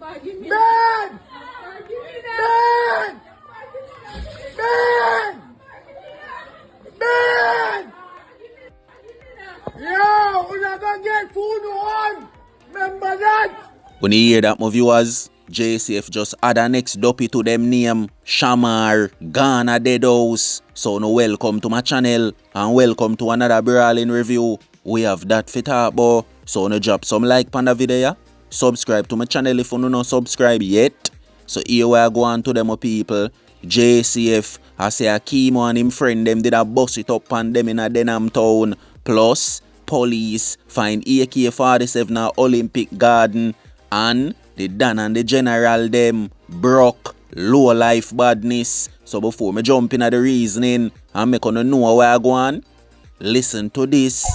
Man! Man! Man! Man! Yo, we're not gonna get food on! Remember that? When you hear that, my viewers, JCF just add a next dopey to them name, Shamar, Ghana Dead House. So no welcome to my channel and welcome to another brawling review. We have that fit up, boy. So no drop some like on the video. Subscribe to my channel if you no subscribe yet. So here we are going to them people. JCF, I say a Keemo and him friend them did a bust it up on them in a Denham town. Plus, police find AK-47 na Olympic Garden and the Dan and the General them broke low life badness. So before me jump in at the reasoning and make you know where I go on, listen to this.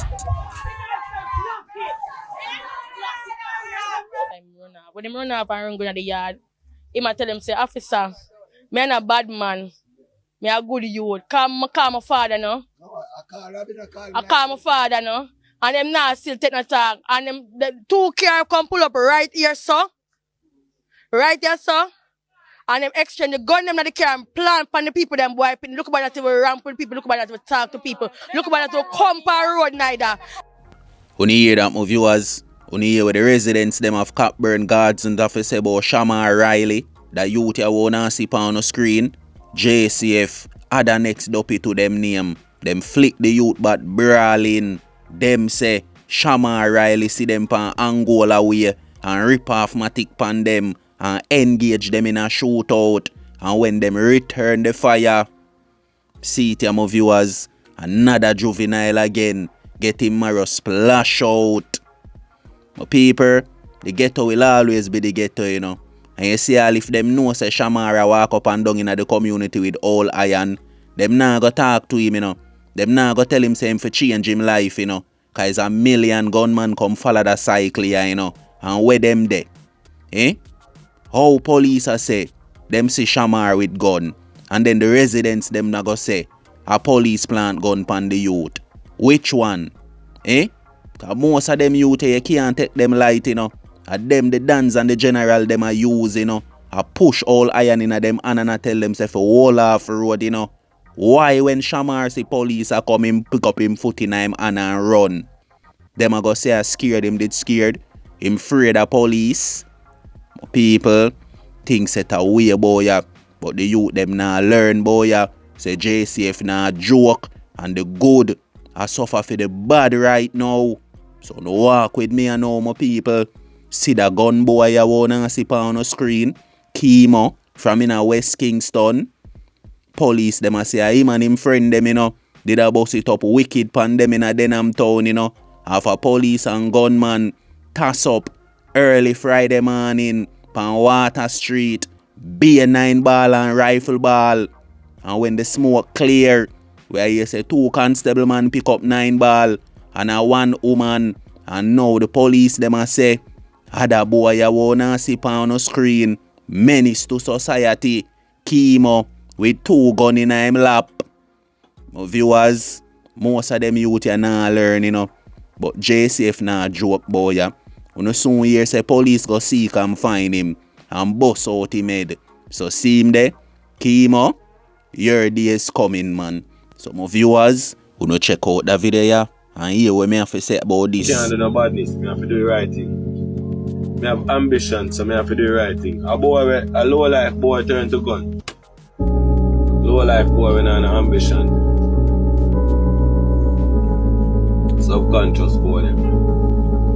When him run off and run go in the yard, he might tell him, say, officer, me ain't a bad man. Me a good youth. Call my father, no? I call my father, no? And them now still take no talk. And them the 2 car come pull up right here, so. Right here, so. And them exchange the gun them in the car and plant on the people them wiping. Look about that we ramp with people. Look about that we talk to people. Look about that we come per road neither. When you hear that, my viewers, when you hear what the residents them of Cockburn Guards and stuff say about Shamar Riley, that youth you wanna see on the screen, JCF add a next dopey to them name. Them flick the youth but brawling. Them say Shamar Riley see them pan Angola way and rip off matic pan them and engage them in a shootout. And when them return the fire, see it here, my viewers, another juvenile again get him marrow splash out. My people, the ghetto will always be the ghetto, you know. And you see all if them know say Shamara walk up and down in the community with all iron, them nah go talk to him, you know. Them nah go tell him say him for change him life, you know. Cause a million gunman come follow the cycle here, you know. And where them there? Eh? How police are say them see Shamar with gun. And then the residents them nah go say a police plant gun pan the youth. Which one? Eh? Cause most of them youth you can't take them light, you know. And them the Dans and the General them are use, you know. I push all iron in them and I tell them say for wall off road, you know. Why when Shamar see police are coming pick up him foot in him and run? Them are go say I scared him did scared. Him afraid of police. People think set away boy ya. But the youth them nah learn boy ya. Say JCF nah joke and the good I suffer for the bad right now. So no walk with me and know my people. See the gun boy you wanna see on the screen. Keemo from in a West Kingston. Police them a say him and him friend them, you know. Did a bust it up wicked pan them in a Denham town, you know. Half a police and gunman toss up early Friday morning pan Water Street. Be a 9-ball and rifle ball. And when the smoke clear, where you say 2 constable man pick up 9-ball and a 1 woman. And now the police them a say other boy you wanna see on the screen. Menace to society. Keemo with 2 guns in him lap. My viewers, most of them youth you nah learn, you know. But JCF nah joke boy ya. You know soon hear say police go seek and find him and bust out him head. So see him there. Keemo, your day is coming, man. So my viewers, you know check out the video ya and hear what me have to say about this. I can't do no badness, me have to do the right thing. Me have ambition, so me have to do the right thing. A low life boy turn to gun. Low life boy when I have ambition. Subconscious boy them.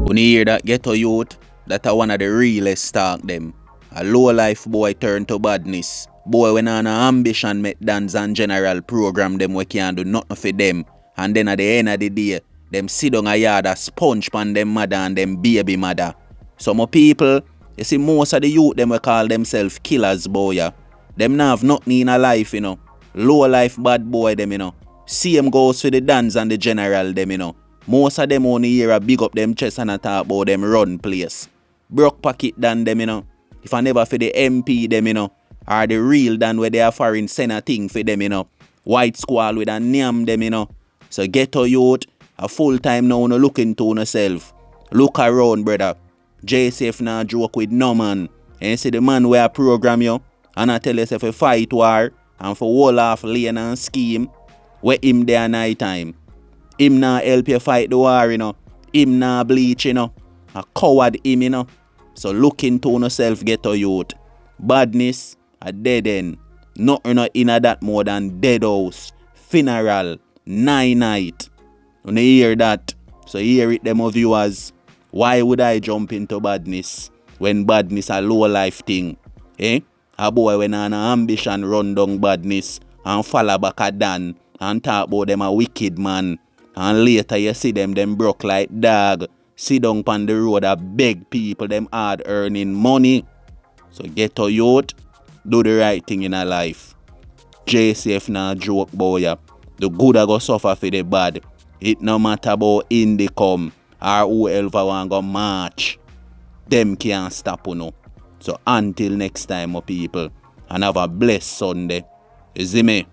When you hear that ghetto youth, that are one of the realest talk them. A low life boy turn to badness. Boy when I have ambition make Dans and General program them we can't do nothing for them. And then at the end of the day, them sit down a yard a sponge pan them mother and them baby mother. Some people, you see most of the youth them we call themselves killers boy ya. Them not have nothing in a life, you know. Low life bad boy them, you know. Same goes for the Dans and the General them, you know. Most of them only hear a big up them chest and a talk about them run place. Broke pocket Dan them, you know. If I never for the MP them, you know. Or the real Dan where they are foreign send a thing for them, you know. White squall with a name them, you know. So ghetto youth, a full time now no look into yourself. Look around, brother. JCF nah joke with no man. And you see the man where I program you and I tell you if you fight war and for whole off lane and scheme, where him there night time. Him not help you fight the war, you know. Him not bleach, you know. A coward him, you know. So look into yourself, get a youth. Badness, a dead end. Nothing in that more than dead house, funeral, night. When you hear that, so hear it them of viewers. Why would I jump into badness when badness a low life thing? Eh? A boy when an ambition run down badness and fall back a dan and talk about them a wicked man. And later you see them broke like dog. Sit down on the road a beg people them hard earning money. So get to youth, do the right thing in a life. JCF na joke boy ya. The good a go suffer for the bad. It no matter about income or whoever want go march. Them can't stop you know. So until next time my people. And have a blessed Sunday. You see me?